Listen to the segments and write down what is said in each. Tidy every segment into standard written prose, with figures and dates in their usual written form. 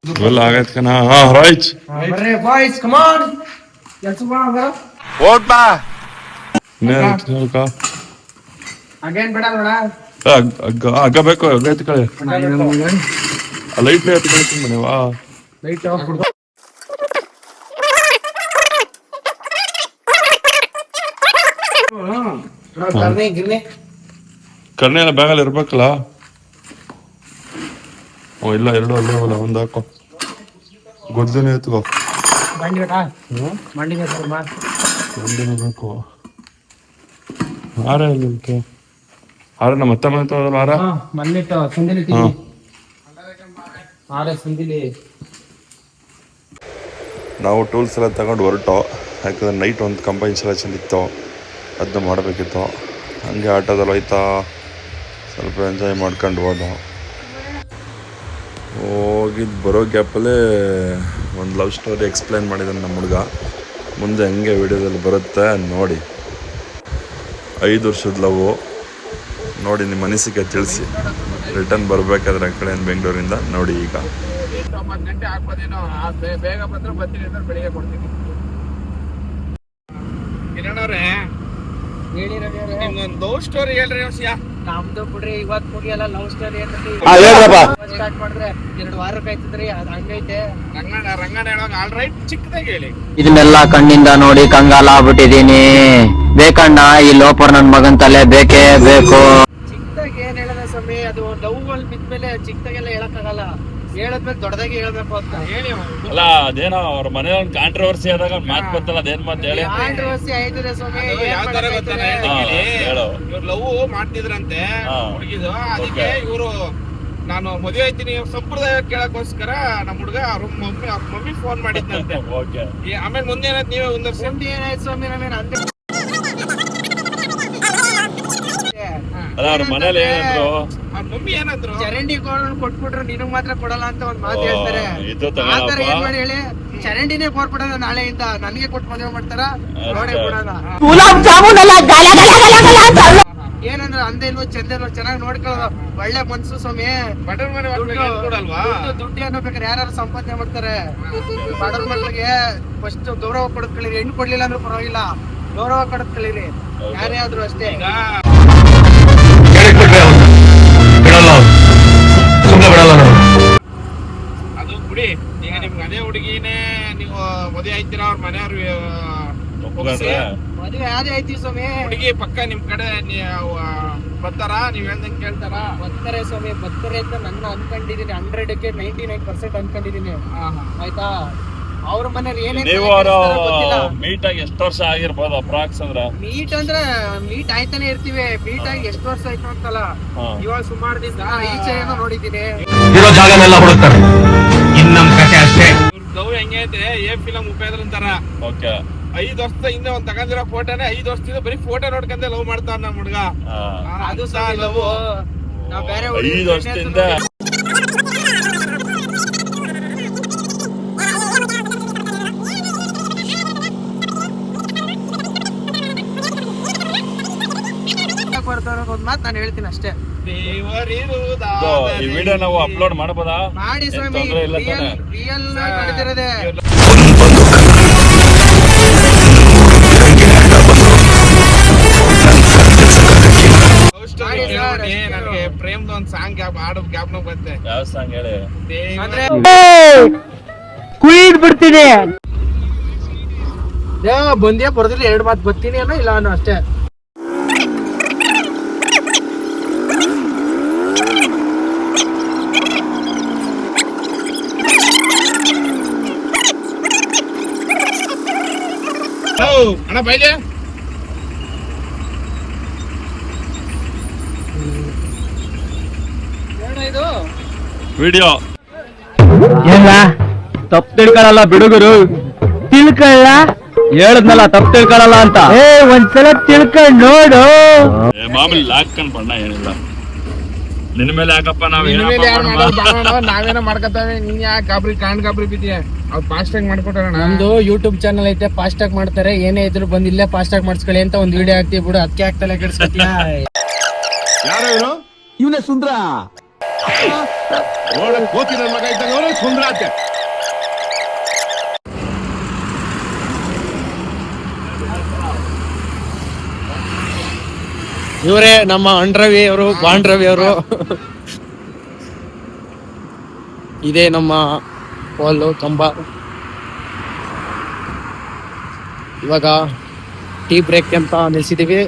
ಇವೆಲ್ಲ ಆಗೈತ್ ಕಣ. ರೈಟ್ ಬರ್ರಿ ಬಾಯ್ಸ್, ಕಮ್ ಆನ್. ಕೆಲ್ಸಕ್ಕೆ ಹೋಗೋಣ. ಓಡ್ಬಾ. ಹೇಳ್ಕ ಅಗೇನ್ ಬೇಡ ನೋಡ. ಹಗ್ಗ ಬೇಕು, ಹಗ್ಗ ಎತ್ಕಳೆ. ಲೈಟ್ ಎತ್ಕೊಳ್ತೀನಿ ಮನೆ. ವಾ ಲೈಟ್ ಆಫ್ ಬಿಡು. ಕರ್ಣೆ ಎಲ್ಲ ಬ್ಯಾಗಲ್ಲಿ ಇರ್ಬೇಕಲ್ಲ. ಇಲ್ಲ, ಎರಡು ಅಲ್ಲೇ ಅವಲ್ಲ. ಒಂದು ಹಾಕೋ, ಗೊದ್ದನೆ ಎತ್ಕೋ. ಮಂಡಿ ಗೊದ್ದನೆ ಬೇಕು. ಹಾರ ಇಲ್ಲ, ಹಾರ ನಮ್ಮ ಅತ್ತ ಮನೆ ತೋದಲ್ಲ. ಹಾರ ಮಲ್ಲಿಟ್ಟು ಸಂದಿಲಿ ಹಾರ ಸಂದಿಲಿ. ನಾವು ಟೂಲ್ಸ್ ಎಲ್ಲ ತಗೊಂಡು ಹೊರಟೋ. ಯಾಕಂದ್ರೆ ನೈಟ್ ಒಂದು ಕಂಬ ಇನ್ಸ್ಟಾಲೇಷನ್ ಇತ್ತು, ಅದನ್ನ ಮಾಡಬೇಕಿತ್ತು. ಹಂಗೆ ಆಟೋದಲ್ಲಿ ಹೋಯ್ತಾ ಸ್ವಲ್ಪ ಎಂಜಾಯ್ ಮಾಡ್ಕೊಂಡು ಹೋದ. ಹೋಗಿದ್ದು ಬರೋ ಗ್ಯಾಪಲ್ಲೇ ಒಂದು ಲವ್ ಸ್ಟೋರಿ ಎಕ್ಸ್ಪ್ಲೈನ್ ಮಾಡಿದ್ದಾನೆ ನಮ್ಮ ಹುಡುಗ. ಮುಂದೆ ಹಂಗೆ ವಿಡಿಯೋದಲ್ಲಿ ಬರುತ್ತೆ ನೋಡಿ. 5 ವರ್ಷದ ಲವ್ ನೋಡಿ. ನಿಮ್ಮ ಅನಿಸಿಕೆ ತಿಳಿಸಿ. ರಿಟರ್ನ್ ಬರಬೇಕಾದ್ರೆ ಆ ಕಡೆ ಬೆಂಗಳೂರಿಂದ ನೋಡಿ. ಈಗ 9 ಗಂಟೆ ಆಗ್ಬೋದೇನೋ. ಬೇಗ ಬಂದ್ರೆ ಬರ್ತೀನಿ ಅಂದ್ರೆ ಬೆಳಿಗ್ಗೆ ಕೊಡ್ತೀನಿ. ಕಿರಣ್ ಅವ್ರೆ, ಹೇಳಿ ರವಿ ಅವ್ರೆ, ನಿಮ್ಗೊಂದು ಲವ್ ಸ್ಟೋರಿ ಹೇಳ್ರಿ. ನಮ್ದು ಬಿಡ್ರಿ, ಇವತ್ತು ಮುಗಿಯಲ್ಲ ಲವ್ ಸ್ಟೋರಿ. ಸ್ಟಾರ್ಟ್ ಮಾಡಿದ್ರೆ 2 ವಾರಕ್ಕೆ ಆಯ್ತದ್ರಿ. ಅದು ಹಂಗೈತೆ. ರಂಗಣ್ಣ ಹೇಳೋಂಗ ಆಲ್ ರೈಟ್, ಚಿಕ್ಕದಾಗಿ ಹೇಳಿ. ಇದನ್ನೆಲ್ಲ ಕಣ್ಣಿಂದ ನೋಡಿ ಕಂಗಾಲ ಆಗ್ಬಿಟ್ಟಿದೀನಿ. ಬೇಕಣ್ಣ, ಈ ಲೋಪರ್ ನನ್ ಮಗನ್ ತಲೆ ಬೇಕೇ ಬೇಕು. ಚಿಕ್ಕದಾಗಿ ಏನ್ ಹೇಳದ ಸ್ವಾಮಿ, ಅದು ಲವ್ ಅಲ್ಲಿ ಬಿದ್ಮೇಲೆ ಚಿಕ್ಕದಾಗೆಲ್ಲ ಹೇಳಕ್ಕಾಗಲ್ಲ. ಹೇಳದ್ಮೇಲೆ ದೊಡ್ಡದಾಗಿ ಹೇಳ್ಬೇಕು ಅಂತ ಹೇಳಿ. ಅಲ್ಲ, ಅದೇನೋ ಅವ್ರ ಮನೆ ಒಂದು ಕಾಂಟ್ರವರ್ಸಿ ಆದಾಗ ಮಾತು ಬರ್ತಲ್ಲ, ಅದೇನ್ ಮಾತು ಹೇಳಿ. ಕಾಂಟ್ರವರ್ಸಿ ಆಯ್ತದೆ ಸ್ವಾಮಿ. ಯಾವ ತರ ಗೊತ್ತಾನೆ, ಹೇಳು. ಇವ್ರು ಲವ್ ಮಾಡ್ತಿದ್ರಂತೆ ಹುಡುಗಿದು. ಅದಕ್ಕೆ ಇವ್ರು ನಾನು ಮದುವೆ ಆಯ್ತೀನಿ ಸಂಪ್ರದಾಯ ಕೇಳಕ್ಕೋಸ್ಕರ ನಮ್ಮ ಹುಡುಗ ಅವ್ರ ಮಮ್ಮಿ ಫೋನ್ ಮಾಡಿದ್ನಂತೆ. ಆಮೇಲೆ ಮುಂದೆ ಏನಾಯ್ತು ನೀವೇ ಮುಂದೆ ಏನಾಯ್ತು ಸ್ವಾಮಿ, ನಾವೇನು ಅಂದೆ. ಅಲ್ಲ, ಅವ್ರ ಮನೇಲಿ ಏನಂದ್ರು? ಅವ್ರ ಮಮ್ಮಿ ಏನಂದ್ರು, ಚರಂಡಿ ಕೊಟ್ಬಿಟ್ರು ನಿನಗ್ ಮಾತ್ರ ಕೊಡಲ್ಲ ಅಂತ ಒಂದ್ ಮಾತು ಹೇಳ್ತಾರೆ. ಆತರ ಏನ್ ಮಾಡಿ ಹೇಳಿ, ಚರಂಡಿನೇ ಕೋರ್ಬಿಡೋದ ನಾಳೆಯಿಂದ. ನನಗೆ ಕೊಟ್ಟು ಮದುವೆ ಮಾಡ್ತಾರ ನೋಡೇ ಬಿಡೋಣ. ಏನಂದ್ರೆ ಅಂದ ಇಲ್ವೋ ಚಂದ ಇಲ್ವೋ ಚೆನ್ನಾಗಿ ನೋಡ್ಕೊಳ್ಳೋದು. ಒಳ್ಳೆ ಮನ್ಸು ಸ್ವಾಮಿ. ಬಡವ್ರ ಮನೆ ಕೊಡಲ್ವಾ? ದುಡ್ಡು ಅನ್ನೋಬೇಕಾದ್ರೆ ಯಾರು ಸಂಪಾದನೆ ಮಾಡ್ತಾರೆ. ಬಡವ್ರ ಮಕ್ಳಿಗೆ ಫಸ್ಟ್ ಗೌರವ ಕೊಡೋದ್ ಕಲೀರಿ. ಹೆಣ್ಣು ಕೊಡ್ಲಿಲ್ಲ ಅಂದ್ರೂ ಪರವಾಗಿಲ್ಲ, ಗೌರವ ಕೊಡೋದ್ ಕಲೀರಿ. ಯಾರೇ ಆದ್ರೂ ಅಷ್ಟೇ. ಅದು ಬಿಡಿ. ಈಗ ನಿಮ್ಗೆ ಅದೇ ಹುಡುಗಿನೇ ನೀವು ಮದುವೆ ಆಯ್ತೀರಾ, ಅವ್ರ ಮನೆಯವ್ರು ಮದುವೆ ಯಾವ್ದೇ ಆಯ್ತೀವಿ ಸ್ವಾಮಿ. ಹುಡುಗಿ ಪಕ್ಕ ನಿಮ್ ಕಡೆ ಬರ್ತಾರ, ನೀವ್ ಹೇಳ್ದಂಗೆ ಕೇಳ್ತಾರ? ಬರ್ತಾರೆ ಸ್ವಾಮಿ, ಬರ್ತಾರೆ ಅಂತ ನನ್ನ ಅನ್ಕೊಂಡಿದೀನಿ. 100ಕ್ಕೆ 99% ಅನ್ಕೊಂಡಿದೀನಿ. ಆಯ್ತಾ? ಅವ್ರ ಮನೇಲಿ ಮೀಟ್ ಆಗಿ ಎಷ್ಟು ವರ್ಷ ಆಗಿರ್ಬೋದು ಅಪ್ರಾಕ್ಸ್? ಅಂದ್ರೆ ಮೀಟ್ ಆಯ್ತಾನೆ ಇರ್ತೀವಿ. ಮೀಟ್ ಆಗಿ ಎಷ್ಟು ವರ್ಷ ಆಯ್ತು ಅಂತಲ್ಲ, ಇವಾಗ ಸುಮಾರು ದಿವಸ ಈಚೆ ಏನೋ ನೋಡಿದ್ದೀನಿ. ಇರೋ ಜಾಗನೆಲ್ಲ ಹುಡುಕ್ತಾರೆ. ಇನ್ನೊಂದ್ ಕತೆ ಅಷ್ಟೇ. ಲವ್ ಹೆಂಗೈತೆ, ಫಿಲಂ ಉಪೇಂದ್ರ ಅಂತಾರ. 5 ವರ್ಷದ ಹಿಂದೆ ಒಂದ್ ತಗೊಂಡಿರೋ ಫೋಟೋನೇ 5 ವರ್ಷದಿಂದ ಬರೀ ಫೋಟೋ ನೋಡ್ಕೊಂಡೆ ಲವ್ ಮಾಡ್ತಾರ ನಮ್ಮ ಹುಡುಗ. ಅದು ಸಹ ಲವ್. ನಾವ್ ಬೇರೆ 5 ವರ್ಷದಿಂದ ಒಂದ್ ಮಾತು ನಾನು ಹೇಳ್ತೀನಿ ಅಷ್ಟೇ. ಈ ವಿಡಿಯೋ ನಾವು ಅಪ್ಲೋಡ್ ಮಾಡಬಹುದಾ? ಮಾಡಿ ಸ್ವಾಮಿ, ರಿಯಲ್ ನಡೆದಿರೋದೆ. ನನಗೆ ಪ್ರೇಮ್ದು ಒಂದ್ ಸಾಂಗ್ ಹಾಡು ಜ್ಞಾಪನ ಬಂತೆ. ಯಾವ ಸಾಂಗ್ ಹೇಳಿ? ಕುಯ್ದು ಬಿಡ್ತೀನಿ. ಬಂದೇ ಬರ್ದಿಲ್ಲ, 2 ಮಾತು ಬರ್ತೀನಿ ಅನ್ನೋ ಇಲ್ಲ ಅನ್ನೋ ಅಷ್ಟೇ. ಅಣ್ಣ ಬೈಲೆ ಇದು ವಿಡಿಯೋ ಎಲ್ಲ ತಪ್ಪು ತಿಳ್ಕೊಳ್ಳಲ್ಲ ಬಿಡುಗರು. ತಿಳ್ಕೊಳ್ಳ ಹೇಳದ್ನಲ್ಲ, ತಪ್ಪು ತಿಳ್ಕೊಳ್ಳಲ್ಲ ಅಂತ. ಒಂದ್ಸಲ ತಿಳ್ಕೊಂಡ್ ನೋಡು. ಮಾಮೂಲಿ ಹಾಕೊಂಡ್ ಬಣ್ಣ ಏನಿಲ್ಲ. ನಿನ್ನ ಮೇಲೆ ಯಾಕಪ್ಪ ನಾವೇನೋ ಮಾಡ್ಕೊತಾವೆ. ನೀನ್ ಯಾಕೆ ಗಾಬರಿ ಬಿದ್ದೀಯ? ಅವ್ರು ಫಾಸ್ಟ್ ಆಗಿ ಮಾಡ್ಕೊಟ್ಟಾರ. ನಮ್ದು ಯೂಟ್ಯೂಬ್ ಚಾನಲ್ ಐತೆ, ಫಾಸ್ಟ್ ಆಗಿ ಮಾಡ್ತಾರೆ. ಏನೇ ಇದ್ರು ಬಂದ್ ಇಲ್ಲೇ ಫಾಸ್ಟ್ ಆಗಿ ಮಾಡಿಸ್ಕೊಳ್ಳಿ ಅಂತ ಒಂದ್ ವಿಡಿಯೋ ಹಾಕ್ತಿವಿ ಬಿಡು. ಅದಕ್ಕೆ ಆಗ್ತಲ್ಲ ಕೆಡ್ಸ್ಕೊತೀಯ. ಯಾರು ಇವನೇ ಸುಂದ್ರ. ನೋಡಕ್ ಹೋತಿ ನನ್ನ ಮಗ ಇದ್ದಂಗ ಅವರೇ ಸುಂದರ ಆಚೆ. ಇವರೇ ನಮ್ಮ ಅಂಡ್ರವಿ ಅವರು, ಬಾಂಡ್ರವಿ ಅವರು. ಇದೇ ನಮ್ಮ ಪೋಲು ಕಂಬ. ಇವಾಗ ಟೀ ಬ್ರೇಕ್ ಅಂತ ನಿಲ್ಸಿದೀವಿ.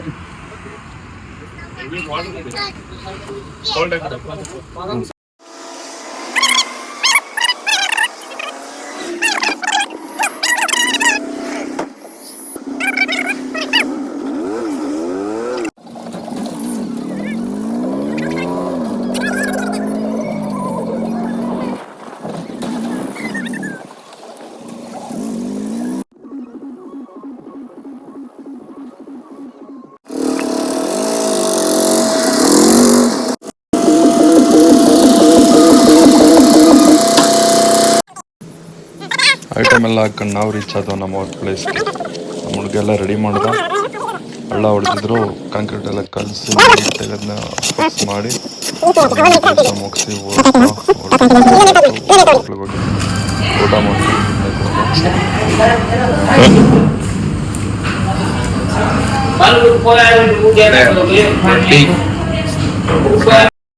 ಐಟಮ್ ಎಲ್ಲ ಹಾಕೊಂಡು ನಾವು ರೀಚ್ ಆದವು ನಮ್ಮ ವರ್ಕ್ ಪ್ಲೇಸ್ಗೆ. ನಮ್ಮ ಹುಡುಗೆಲ್ಲ ರೆಡಿ ಮಾಡ್ದ, ಹಳ್ಳ ಹೊಡೆದಿದ್ರು, ಕಾಂಕ್ರೀಟ್ ಎಲ್ಲ ಕಲಸಿ ತೆಗೆದನ್ನ ಫಿಕ್ಸ್ ಮಾಡಿ ಕೆಲಸ ಮುಗಿಸಿ ಊಟ